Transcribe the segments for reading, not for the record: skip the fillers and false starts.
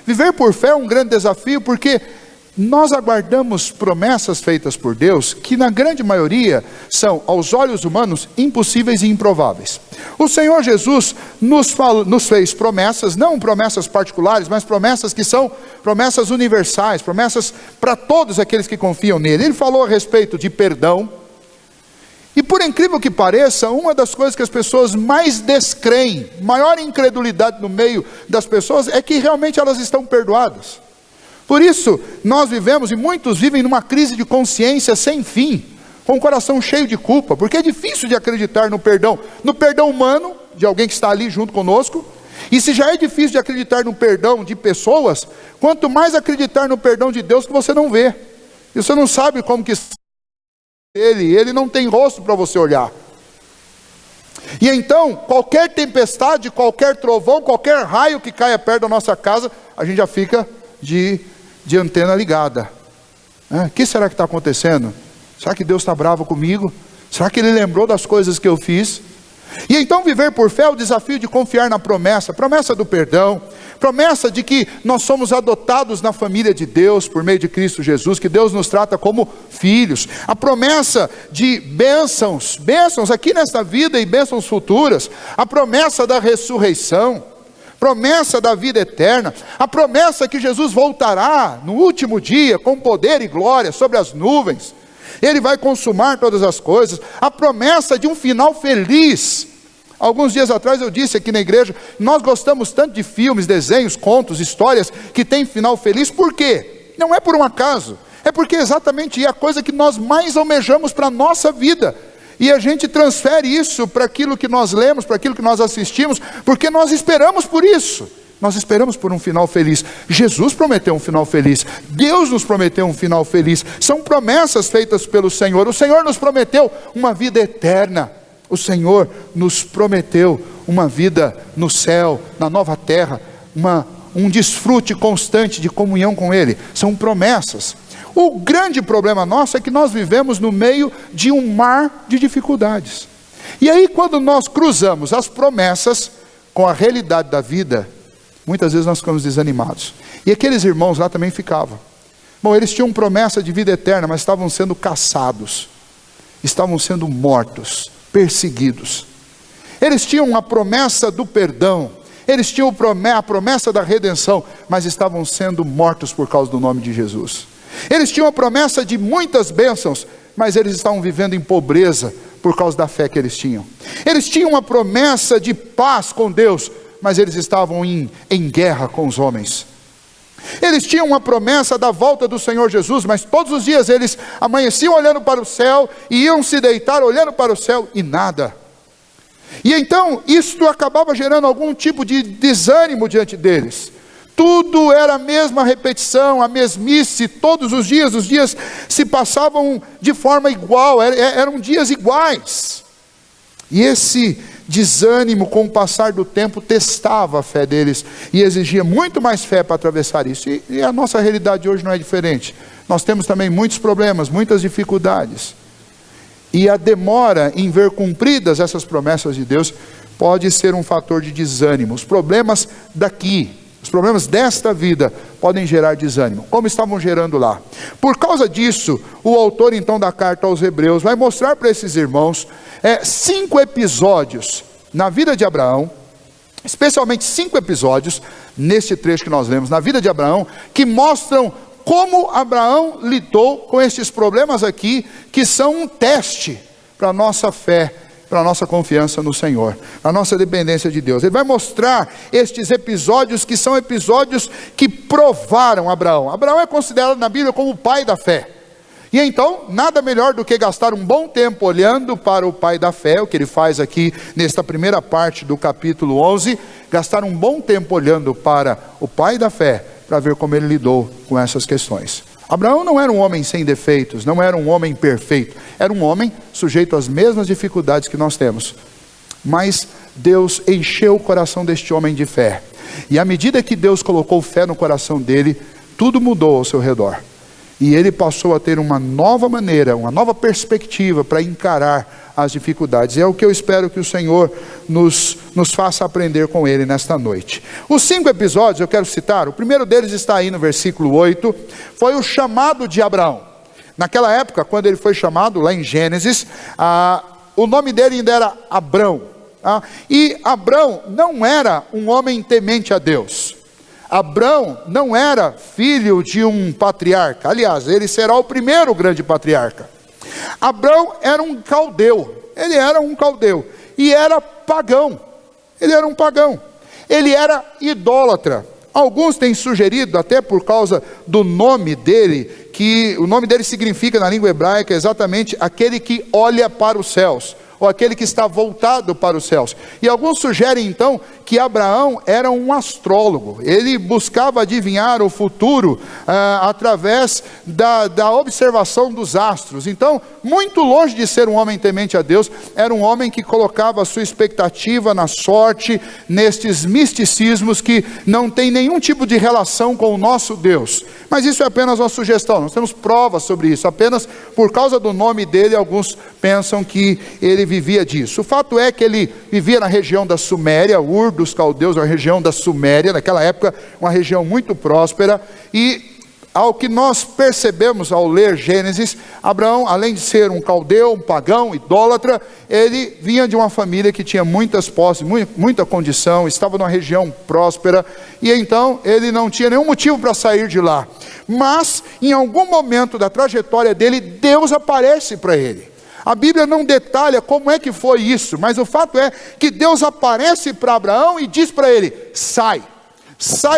Viver por fé é um grande desafio, porque nós aguardamos promessas feitas por Deus, que na grande maioria são, aos olhos humanos, impossíveis e improváveis. O Senhor Jesus nos fez promessas, não promessas particulares, mas promessas que são promessas universais, promessas para todos aqueles que confiam nele. Ele falou a respeito de perdão, e por incrível que pareça, uma das coisas que as pessoas mais descreem, maior incredulidade no meio das pessoas, é que realmente elas estão perdoadas. Por isso, nós vivemos, e muitos vivem numa crise de consciência sem fim, com o coração cheio de culpa, porque é difícil de acreditar no perdão humano, de alguém que está ali junto conosco, e se já é difícil de acreditar no perdão de pessoas, quanto mais acreditar no perdão de Deus que você não vê, e você não sabe como que ele não tem rosto para você olhar. E então, qualquer tempestade, qualquer trovão, qualquer raio que caia perto da nossa casa, a gente já fica de antena ligada. O que será que está acontecendo? Será que Deus está bravo comigo? Será que Ele lembrou das coisas que eu fiz? E então viver por fé é o desafio de confiar na promessa do perdão, promessa de que nós somos adotados na família de Deus por meio de Cristo Jesus, que Deus nos trata como filhos, a promessa de bênçãos aqui nesta vida e bênçãos futuras, a promessa da ressurreição, promessa da vida eterna, a promessa que Jesus voltará no último dia com poder e glória sobre as nuvens, Ele vai consumar todas as coisas, a promessa de um final feliz. Alguns dias atrás eu disse aqui na igreja, nós gostamos tanto de filmes, desenhos, contos, histórias que tem final feliz. Por quê? Não é por um acaso, é porque exatamente é a coisa que nós mais almejamos para a nossa vida. E a gente transfere isso para aquilo que nós lemos, para aquilo que nós assistimos, porque nós esperamos por isso. Nós esperamos por um final feliz. Jesus prometeu um final feliz. Deus nos prometeu um final feliz. São promessas feitas pelo Senhor. O Senhor nos prometeu uma vida eterna. O Senhor nos prometeu uma vida no céu, na nova terra, um desfrute constante de comunhão com Ele. São promessas. O grande problema nosso é que nós vivemos no meio de um mar de dificuldades. E aí, quando nós cruzamos as promessas com a realidade da vida, muitas vezes nós ficamos desanimados. E aqueles irmãos lá também ficavam. Bom, eles tinham promessa de vida eterna, mas estavam sendo caçados, estavam sendo mortos, perseguidos. Eles tinham a promessa do perdão, eles tinham a promessa da redenção, mas estavam sendo mortos por causa do nome de Jesus. Eles tinham a promessa de muitas bênçãos, mas eles estavam vivendo em pobreza por causa da fé que eles tinham. Eles tinham a promessa de paz com Deus, mas eles estavam em guerra com os homens. Eles tinham uma promessa da volta do Senhor Jesus, mas todos os dias eles amanheciam olhando para o céu, e iam se deitar olhando para o céu, e nada. E então isto acabava gerando algum tipo de desânimo diante deles. Tudo era a mesma repetição, a mesmice, todos os dias se passavam de forma igual, eram dias iguais. E esse desânimo, com o passar do tempo, testava a fé deles, e exigia muito mais fé para atravessar isso. E a nossa realidade hoje não é diferente. Nós temos também muitos problemas, muitas dificuldades. E a demora em ver cumpridas essas promessas de Deus, pode ser um fator de desânimo. Os problemas daqui, os problemas desta vida podem gerar desânimo, como estavam gerando lá. Por causa disso, o autor então da carta aos Hebreus vai mostrar para esses irmãos 5 episódios na vida de Abraão, especialmente 5 episódios neste trecho que nós lemos, na vida de Abraão, que mostram como Abraão lidou com estes problemas aqui, que são um teste para a nossa fé, para a nossa confiança no Senhor, a nossa dependência de Deus. Ele vai mostrar estes episódios, que são episódios que provaram Abraão. Abraão é considerado na Bíblia como o pai da fé. E então, nada melhor do que gastar um bom tempo olhando para o pai da fé, o que ele faz aqui nesta primeira parte do capítulo 11, gastar um bom tempo olhando para o pai da fé, para ver como ele lidou com essas questões. Abraão não era um homem sem defeitos, não era um homem perfeito, era um homem sujeito às mesmas dificuldades que nós temos. Mas Deus encheu o coração deste homem de fé, e à medida que Deus colocou fé no coração dele, tudo mudou ao seu redor. E ele passou a ter uma nova maneira, uma nova perspectiva para encarar as dificuldades. É o que eu espero que o Senhor nos faça aprender com ele nesta noite. Os 5 episódios eu quero citar. O primeiro deles está aí no versículo 8. Foi o chamado de Abraão. Naquela época, quando ele foi chamado, lá em Gênesis, o nome dele ainda era Abrão. E Abrão não era um homem temente a Deus. Abrão não era filho de um patriarca. Aliás, ele será o primeiro grande patriarca. Abrão era um caldeu. Ele era um caldeu. E era pagão. Ele era um pagão. Ele era idólatra. Alguns têm sugerido, até por causa do nome dele, que o nome dele significa na língua hebraica exatamente aquele que olha para os céus, ou aquele que está voltado para os céus. E alguns sugerem então que Abraão era um astrólogo. Ele buscava adivinhar o futuro através da observação dos astros. Então, muito longe de ser um homem temente a Deus, era um homem que colocava a sua expectativa na sorte, nestes misticismos que não tem nenhum tipo de relação com o nosso Deus. Mas isso é apenas uma sugestão, nós temos provas sobre isso. Apenas por causa do nome dele, alguns pensam que ele vivia disso. O fato é que ele vivia na região da Suméria, Ur dos caldeus, a região da Suméria, naquela época uma região muito próspera. E ao que nós percebemos ao ler Gênesis, Abraão, além de ser um caldeu, um pagão, idólatra, ele vinha de uma família que tinha muitas posses, muita condição, estava numa região próspera, e então ele não tinha nenhum motivo para sair de lá. Mas em algum momento da trajetória dele, Deus aparece para ele. A Bíblia não detalha como é que foi isso, mas o fato é que Deus aparece para Abraão e diz para ele: sai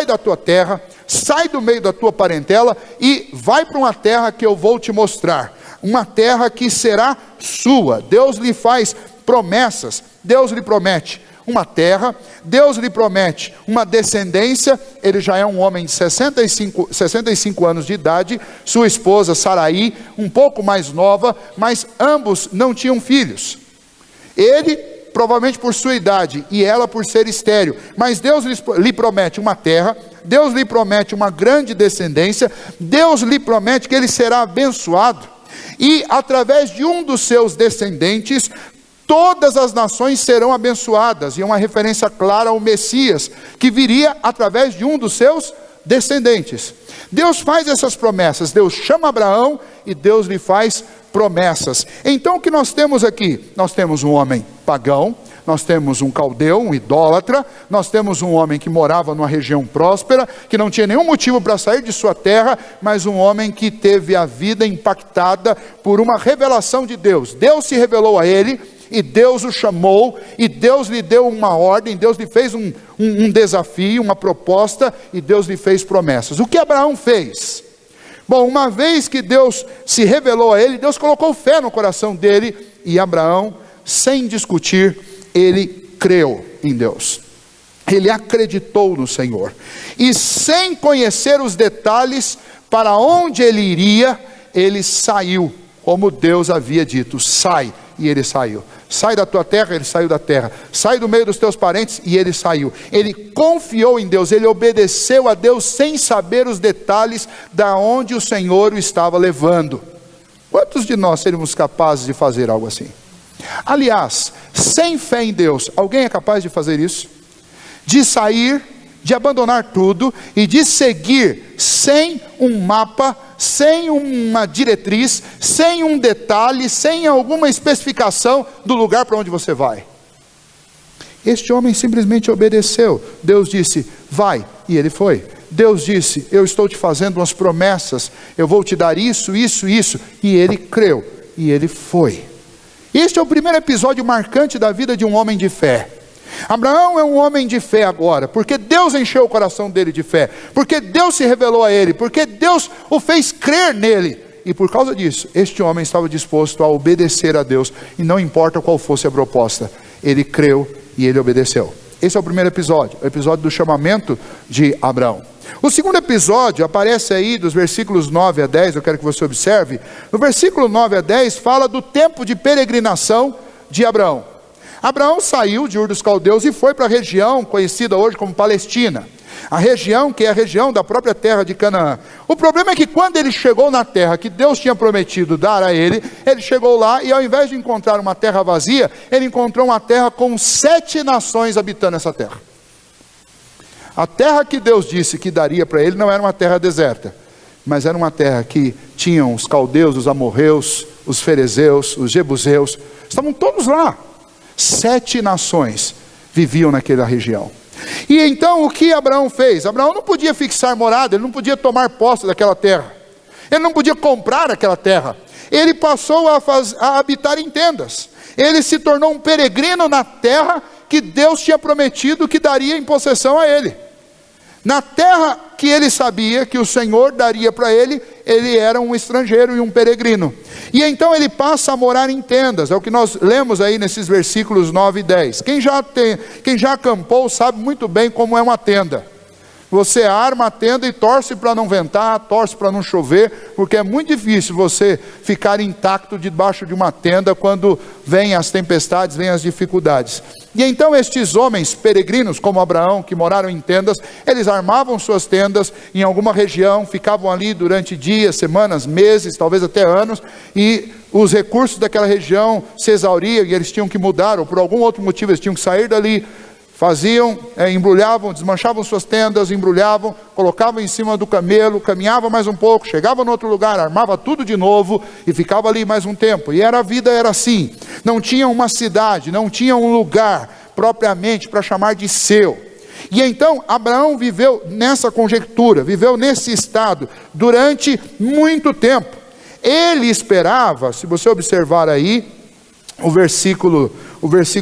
da tua terra, sai do meio da tua parentela e vai para uma terra que eu vou te mostrar, uma terra que será sua. Deus lhe faz promessas, Deus lhe promete uma terra, Deus lhe promete uma descendência. Ele já é um homem de 65 anos de idade, sua esposa Sarai, um pouco mais nova, mas ambos não tinham filhos. Ele, provavelmente por sua idade, e ela por ser estéril, mas Deus lhe promete uma terra, Deus lhe promete uma grande descendência, Deus lhe promete que ele será abençoado, e através de um dos seus descendentes, todas as nações serão abençoadas. E é uma referência clara ao Messias, que viria através de um dos seus descendentes. Deus faz essas promessas, Deus chama Abraão e Deus lhe faz promessas. Então o que nós temos aqui? Nós temos um homem pagão, nós temos um caldeu, um idólatra, nós temos um homem que morava numa região próspera, que não tinha nenhum motivo para sair de sua terra, mas um homem que teve a vida impactada por uma revelação de Deus. Deus se revelou a ele, e Deus o chamou, e Deus lhe deu uma ordem, Deus lhe fez um desafio, uma proposta, e Deus lhe fez promessas. O que Abraão fez? Bom, uma vez que Deus se revelou a ele, Deus colocou fé no coração dele, e Abraão, sem discutir, ele creu em Deus. Ele acreditou no Senhor, e sem conhecer os detalhes para onde ele iria, ele saiu, como Deus havia dito: sai. E ele saiu. Sai da tua terra, ele saiu da terra. Sai do meio dos teus parentes, e ele saiu. Ele confiou em Deus, ele obedeceu a Deus sem saber os detalhes da onde o Senhor o estava levando. Quantos de nós seríamos capazes de fazer algo assim? Aliás, sem fé em Deus, alguém é capaz de fazer isso? De sair, de abandonar tudo e de seguir sem um mapa, sem uma diretriz, sem um detalhe, sem alguma especificação do lugar para onde você vai. Este homem simplesmente obedeceu. Deus disse: vai, e ele foi. Deus disse: eu estou te fazendo umas promessas, eu vou te dar isso, isso, isso, e ele creu, e ele foi. Este é o primeiro episódio marcante da vida de um homem de fé. Abraão é um homem de fé agora, porque Deus encheu o coração dele de fé, porque Deus se revelou a ele, porque Deus o fez crer nele, e por causa disso, este homem estava disposto a obedecer a Deus, e não importa qual fosse a proposta, ele creu e ele obedeceu. Esse é o primeiro episódio, o episódio do chamamento de Abraão. O segundo episódio aparece aí dos versículos 9 a 10, eu quero que você observe. No versículo 9 a 10 fala do tempo de peregrinação de Abraão. Abraão saiu de Ur dos Caldeus e foi para a região conhecida hoje como Palestina. A região que é a região da própria terra de Canaã. O problema é que quando ele chegou na terra que Deus tinha prometido dar a ele, ele chegou lá e ao invés de encontrar uma terra vazia, ele encontrou uma terra com 7 nações habitando essa terra. A terra que Deus disse que daria para ele não era uma terra deserta, mas era uma terra que tinham os caldeus, os amorreus, os ferezeus, os jebuseus, estavam todos lá. 7 nações viviam naquela região. E então o que Abraão fez? Abraão não podia fixar morada, ele não podia tomar posse daquela terra, ele não podia comprar aquela terra, ele passou a habitar em tendas, ele se tornou um peregrino na terra que Deus tinha prometido que daria em possessão a ele. Na terra que ele sabia que o Senhor daria para ele, ele era um estrangeiro e um peregrino. E então ele passa a morar em tendas, é o que nós lemos aí nesses versículos 9 e 10. Quem já acampou sabe muito bem como é uma tenda. Você arma a tenda e torce para não ventar, torce para não chover, porque é muito difícil você ficar intacto debaixo de uma tenda quando vêm as tempestades, vêm as dificuldades. E então estes homens peregrinos, como Abraão, que moraram em tendas, eles armavam suas tendas em alguma região, ficavam ali durante dias, semanas, meses, talvez até anos, e os recursos daquela região se exauriam e eles tinham que mudar, ou por algum outro motivo eles tinham que sair dali. Faziam, embrulhavam, desmanchavam suas tendas, embrulhavam, colocavam em cima do camelo, caminhavam mais um pouco, chegavam no outro lugar, armava tudo de novo e ficava ali mais um tempo. E a vida era assim, não tinha uma cidade, não tinha um lugar propriamente para chamar de seu. E então Abraão viveu nessa conjectura, viveu nesse estado durante muito tempo. Ele esperava, se você observar aí, o versículo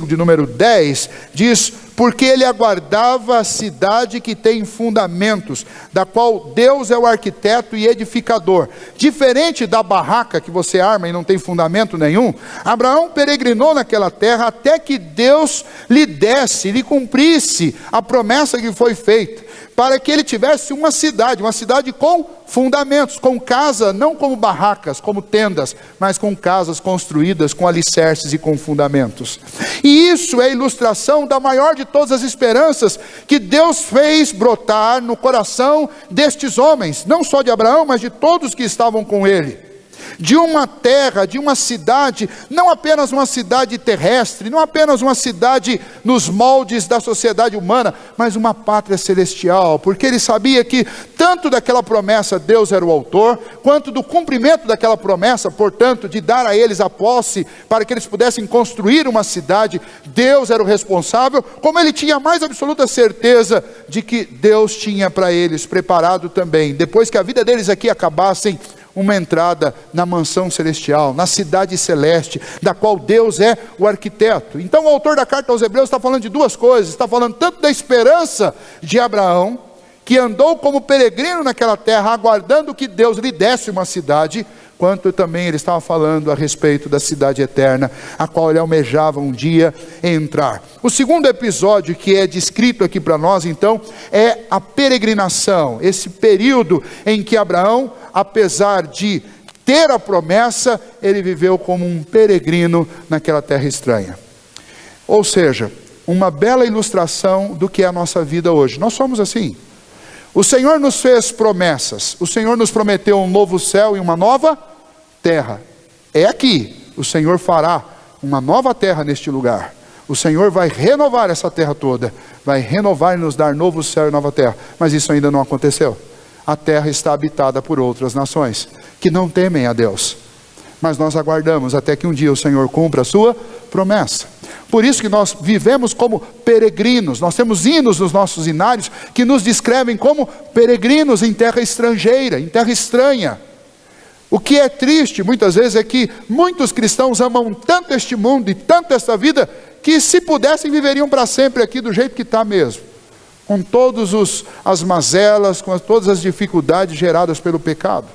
de número 10, diz: porque ele aguardava a cidade que tem fundamentos, da qual Deus é o arquiteto e edificador. Diferente da barraca que você arma e não tem fundamento nenhum, Abraão peregrinou naquela terra até que Deus lhe desse, lhe cumprisse a promessa que foi feita, para que ele tivesse uma cidade com fundamentos, com casa, não como barracas, como tendas, mas com casas construídas com alicerces e com fundamentos. E isso é a ilustração da maior de todas as esperanças que Deus fez brotar no coração destes homens, não só de Abraão, mas de todos que estavam com ele. De uma terra, de uma cidade, não apenas uma cidade terrestre, não apenas uma cidade nos moldes da sociedade humana, mas uma pátria celestial, porque ele sabia que tanto daquela promessa Deus era o autor, quanto do cumprimento daquela promessa, portanto, de dar a eles a posse, para que eles pudessem construir uma cidade, Deus era o responsável, como ele tinha a mais absoluta certeza de que Deus tinha para eles preparado também, depois que a vida deles aqui acabassem, uma entrada na mansão celestial, na cidade celeste, da qual Deus é o arquiteto. Então o autor da carta aos Hebreus está falando de duas coisas, está falando tanto da esperança de Abraão, que andou como peregrino naquela terra, aguardando que Deus lhe desse uma cidade, quanto também ele estava falando a respeito da cidade eterna, a qual ele almejava um dia entrar. O segundo episódio que é descrito aqui para nós, então, é a peregrinação, esse período em que Abraão, apesar de ter a promessa, ele viveu como um peregrino naquela terra estranha. Ou seja, uma bela ilustração do que é a nossa vida hoje. Nós somos assim. O Senhor nos fez promessas, o Senhor nos prometeu um novo céu e uma nova terra. É aqui, o Senhor fará uma nova terra neste lugar. O Senhor vai renovar essa terra toda, vai renovar e nos dar novo céu e nova terra. Mas isso ainda não aconteceu. A terra está habitada por outras nações, que não temem a Deus. Mas nós aguardamos até que um dia o Senhor cumpra a sua promessa. Por isso que nós vivemos como peregrinos, nós temos hinos nos nossos hinários que nos descrevem como peregrinos em terra estrangeira, em terra estranha. O que é triste muitas vezes é que muitos cristãos amam tanto este mundo e tanto esta vida, que se pudessem viveriam para sempre aqui do jeito que está mesmo. Com todas as mazelas, com todas as dificuldades geradas pelo pecado.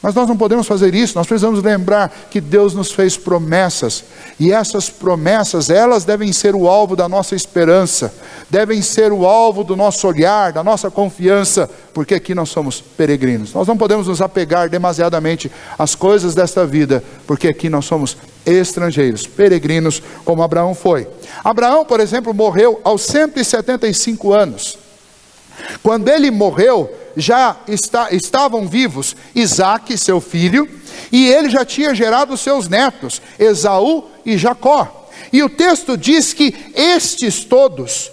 Mas nós não podemos fazer isso, nós precisamos lembrar que Deus nos fez promessas, e essas promessas, elas devem ser o alvo da nossa esperança, devem ser o alvo do nosso olhar, da nossa confiança, porque aqui nós somos peregrinos. Nós não podemos nos apegar demasiadamente às coisas desta vida, porque aqui nós somos estrangeiros, peregrinos, como Abraão foi. Abraão, por exemplo, morreu aos 175 anos. Quando ele morreu, já estavam vivos Isaque, seu filho, e ele já tinha gerado seus netos, Esaú e Jacó. E o texto diz que estes todos,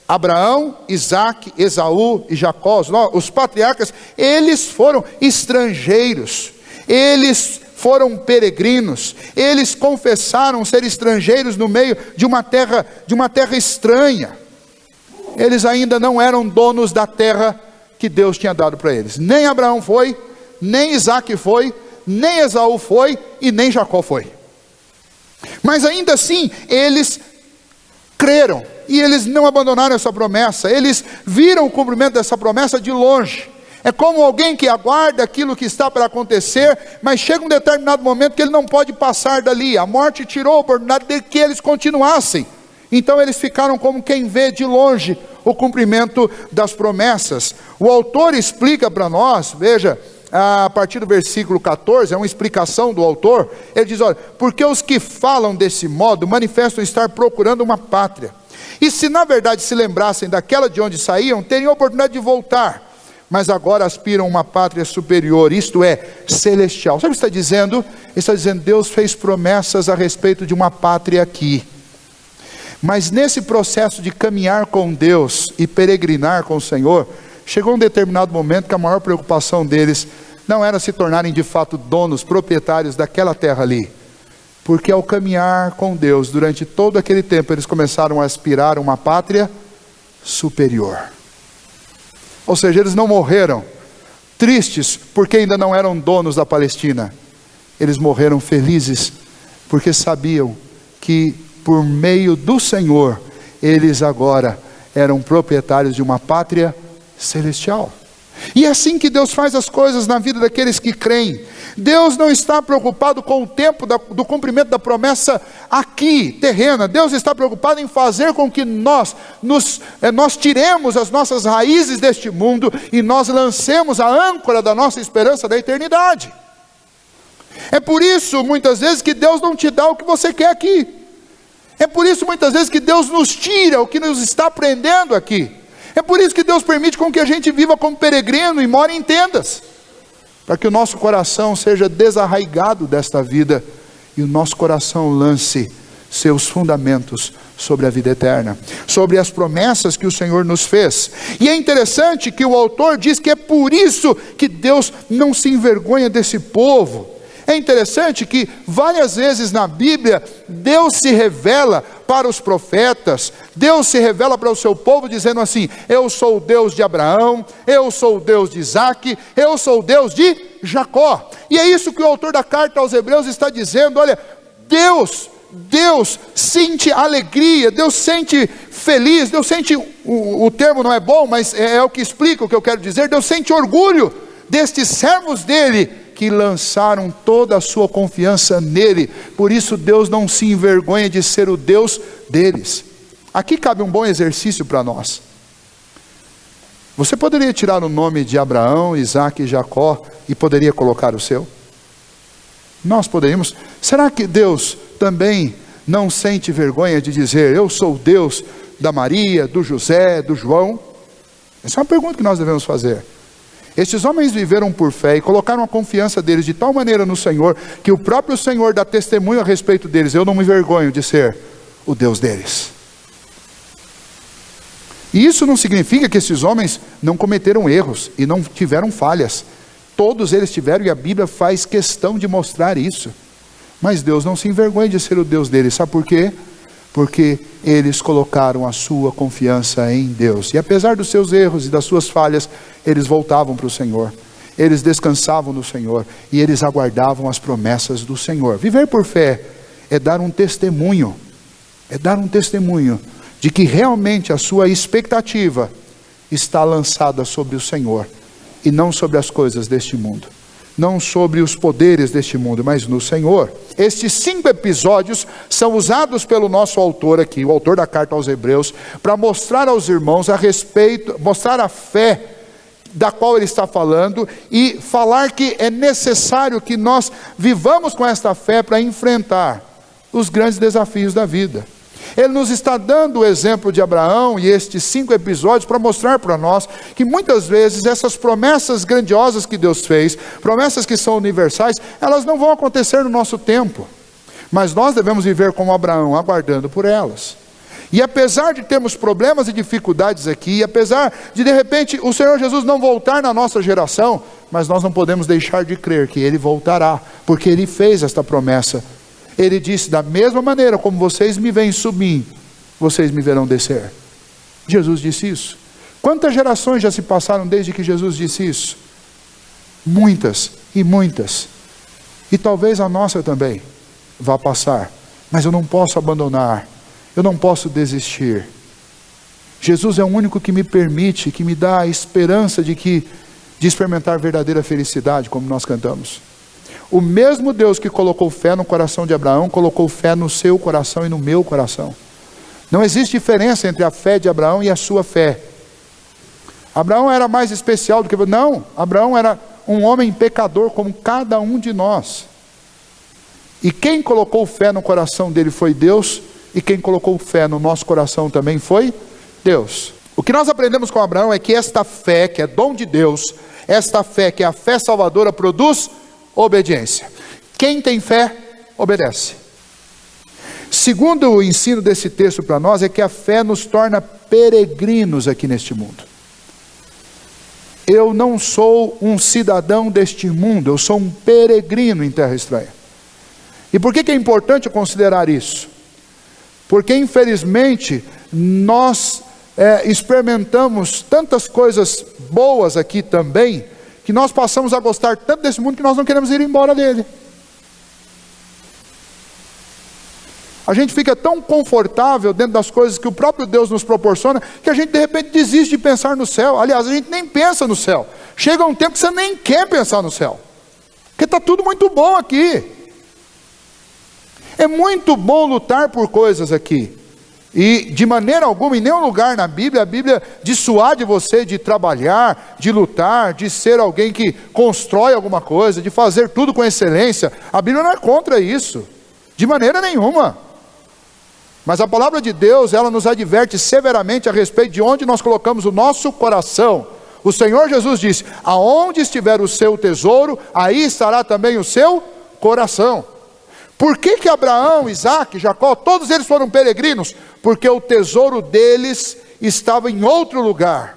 Abraão, Isaque, Esaú e Jacó, os patriarcas, eles foram estrangeiros, eles foram peregrinos, eles confessaram ser estrangeiros no meio de uma terra estranha. Eles ainda não eram donos da terra que Deus tinha dado para eles. Nem Abraão foi, nem Isaque foi, nem Esaú foi e nem Jacó foi. Mas ainda assim, eles creram e eles não abandonaram essa promessa. Eles viram o cumprimento dessa promessa de longe. É como alguém que aguarda aquilo que está para acontecer, mas chega um determinado momento que ele não pode passar dali. A morte tirou a oportunidade de que eles continuassem. Então eles ficaram como quem vê de longe o cumprimento das promessas. O autor explica para nós, veja, a partir do versículo 14, é uma explicação do autor. Ele diz, olha, porque os que falam desse modo manifestam estar procurando uma pátria. E se na verdade se lembrassem daquela de onde saíam, teriam a oportunidade de voltar. Mas agora aspiram a uma pátria superior, isto é, celestial. Sabe o que está dizendo? Ele está dizendo, Deus fez promessas a respeito de uma pátria aqui. Mas nesse processo de caminhar com Deus e peregrinar com o Senhor, chegou um determinado momento que a maior preocupação deles não era se tornarem de fato donos, proprietários daquela terra ali. Porque ao caminhar com Deus, durante todo aquele tempo, eles começaram a aspirar a uma pátria superior. Ou seja, eles não morreram tristes porque ainda não eram donos da Palestina. Eles morreram felizes porque sabiam que por meio do Senhor, eles agora eram proprietários de uma pátria celestial. E é assim que Deus faz as coisas na vida daqueles que creem. Deus não está preocupado com o tempo do cumprimento da promessa aqui, terrena. Deus está preocupado em fazer com que nós tiremos as nossas raízes deste mundo e nós lancemos a âncora da nossa esperança da eternidade. É por isso, muitas vezes, que Deus não te dá o que você quer aqui. É por isso, muitas vezes, que Deus nos tira o que nos está aprendendo aqui. É por isso que Deus permite com que a gente viva como peregrino e more em tendas, para que o nosso coração seja desarraigado desta vida e o nosso coração lance seus fundamentos sobre a vida eterna, sobre as promessas que o Senhor nos fez. E é interessante que o autor diz que é por isso que Deus não se envergonha desse povo. É interessante que várias vezes na Bíblia, Deus se revela para os profetas, Deus se revela para o seu povo dizendo assim, eu sou o Deus de Abraão, eu sou o Deus de Isaque, eu sou o Deus de Jacó. E é isso que o autor da carta aos Hebreus está dizendo, olha, Deus sente alegria, Deus sente feliz, Deus sente, o termo não é bom, mas é o que explica o que eu quero dizer, Deus sente orgulho destes servos dele, que lançaram toda a sua confiança nele. Por isso Deus não se envergonha de ser o Deus deles. Aqui cabe um bom exercício para nós. Você poderia tirar o nome de Abraão, Isaque e Jacó e poderia colocar o seu? Nós poderíamos. Será que Deus também não sente vergonha de dizer, eu sou o Deus da Maria, do José, do João? Essa é uma pergunta que nós devemos fazer. Estes homens viveram por fé e colocaram a confiança deles de tal maneira no Senhor, que o próprio Senhor dá testemunho a respeito deles. Eu não me envergonho de ser o Deus deles. E isso não significa que esses homens não cometeram erros e não tiveram falhas. Todos eles tiveram e a Bíblia faz questão de mostrar isso. Mas Deus não se envergonha de ser o Deus deles. Sabe por quê? Porque eles colocaram a sua confiança em Deus. E apesar dos seus erros e das suas falhas, eles voltavam para o Senhor. Eles descansavam no Senhor. E eles aguardavam as promessas do Senhor. Viver por fé é dar um testemunho. É dar um testemunho de que realmente a sua expectativa está lançada sobre o Senhor. E não sobre as coisas deste mundo. Não sobre os poderes deste mundo, mas no Senhor. Estes 5 episódios são usados pelo nosso autor aqui, o autor da carta aos Hebreus, para mostrar aos irmãos a respeito, mostrar a fé da qual ele está falando e falar que é necessário que nós vivamos com esta fé para enfrentar os grandes desafios da vida. Ele nos está dando o exemplo de Abraão e estes 5 episódios para mostrar para nós que muitas vezes essas promessas grandiosas que Deus fez, promessas que são universais, elas não vão acontecer no nosso tempo. Mas nós devemos viver como Abraão, aguardando por elas. E apesar de termos problemas e dificuldades aqui, apesar de repente o Senhor Jesus não voltar na nossa geração, mas nós não podemos deixar de crer que Ele voltará, porque Ele fez esta promessa. Ele disse: da mesma maneira como vocês me veem subir, vocês me verão descer. Jesus disse isso. Quantas gerações já se passaram desde que Jesus disse isso? Muitas e muitas. E talvez a nossa também vá passar. Mas eu não posso abandonar. Eu não posso desistir. Jesus é o único que me permite, que me dá a esperança de experimentar verdadeira felicidade, como nós cantamos. O mesmo Deus que colocou fé no coração de Abraão, colocou fé no seu coração e no meu coração. Não existe diferença entre a fé de Abraão e a sua fé. Abraão era mais especial do que... Não, Abraão era um homem pecador como cada um de nós. E quem colocou fé no coração dele foi Deus, e quem colocou fé no nosso coração também foi Deus. O que nós aprendemos com Abraão é que esta fé, que é dom de Deus, esta fé, que é a fé salvadora, produz obediência. Quem tem fé, obedece. Segundo o ensino desse texto para nós, é que a fé nos torna peregrinos aqui neste mundo. Eu não sou um cidadão deste mundo, eu sou um peregrino em terra estranha. E por que é importante considerar isso? Porque infelizmente nós experimentamos tantas coisas boas aqui também, que nós passamos a gostar tanto desse mundo que nós não queremos ir embora dele. A gente fica tão confortável dentro das coisas que o próprio Deus nos proporciona, que a gente de repente desiste de pensar no céu. Aliás, a gente nem pensa no céu. Chega um tempo que você nem quer pensar no céu, porque está tudo muito bom aqui. É muito bom lutar por coisas aqui. E de maneira alguma, em nenhum lugar na Bíblia, a Bíblia dissuade você de trabalhar, de lutar, de ser alguém que constrói alguma coisa, de fazer tudo com excelência. A Bíblia não é contra isso, de maneira nenhuma. Mas a palavra de Deus, ela nos adverte severamente a respeito de onde nós colocamos o nosso coração. O Senhor Jesus disse: aonde estiver o seu tesouro, aí estará também o seu coração. Por que Abraão, Isaac, Jacó, todos eles foram peregrinos? Porque o tesouro deles estava em outro lugar.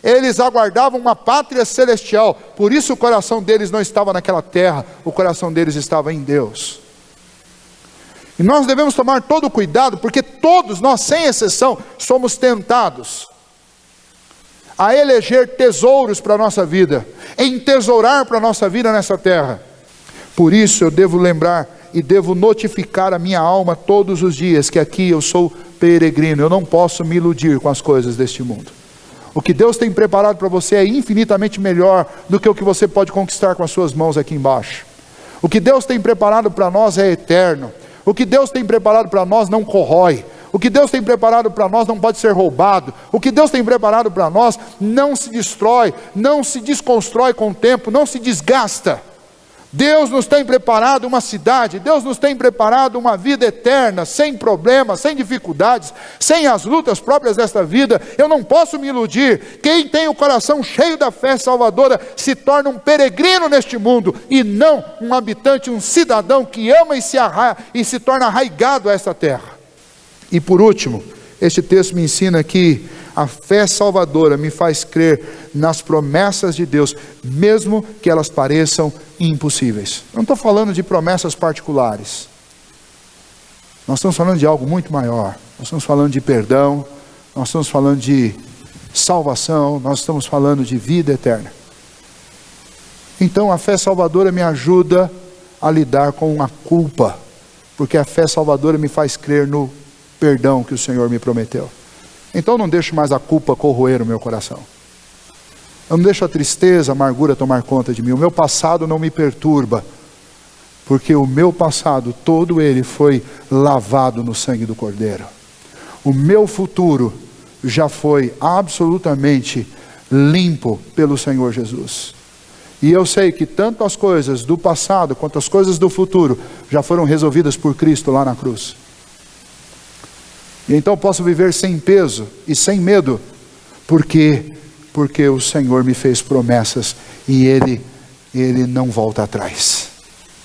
Eles aguardavam uma pátria celestial. Por isso o coração deles não estava naquela terra. O coração deles estava em Deus. E nós devemos tomar todo o cuidado, porque todos nós, sem exceção, somos tentados a eleger tesouros para a nossa vida, entesourar para a nossa vida nessa terra. Por isso eu devo lembrar e devo notificar a minha alma todos os dias que aqui eu sou peregrino. Eu não posso me iludir com as coisas deste mundo. O que Deus tem preparado para você é infinitamente melhor do que o que você pode conquistar com as suas mãos aqui embaixo. O que Deus tem preparado para nós é eterno. O que Deus tem preparado para nós não corrói. O que Deus tem preparado para nós não pode ser roubado. O que Deus tem preparado para nós não se destrói, não se desconstrói com o tempo, não se desgasta. Deus nos tem preparado uma cidade, Deus nos tem preparado uma vida eterna, sem problemas, sem dificuldades, sem as lutas próprias desta vida. Eu não posso me iludir. Quem tem o coração cheio da fé salvadora se torna um peregrino neste mundo, e não um habitante, um cidadão que ama e se torna arraigado a esta terra. E por último, este texto me ensina que a fé salvadora me faz crer nas promessas de Deus, mesmo que elas pareçam impossíveis. Eu não estou falando de promessas particulares. Nós estamos falando de algo muito maior. Nós estamos falando de perdão, nós estamos falando de salvação, nós estamos falando de vida eterna. Então a fé salvadora me ajuda a lidar com a culpa, porque a fé salvadora me faz crer no perdão que o Senhor me prometeu. Então eu não deixo mais a culpa corroer o meu coração. Eu não deixo a tristeza, a amargura tomar conta de mim. O meu passado não me perturba, porque o meu passado, todo ele foi lavado no sangue do Cordeiro. O meu futuro já foi absolutamente limpo pelo Senhor Jesus. E eu sei que tanto as coisas do passado quanto as coisas do futuro já foram resolvidas por Cristo lá na cruz. E então posso viver sem peso e sem medo. Por quê? Porque o Senhor me fez promessas e Ele não volta atrás.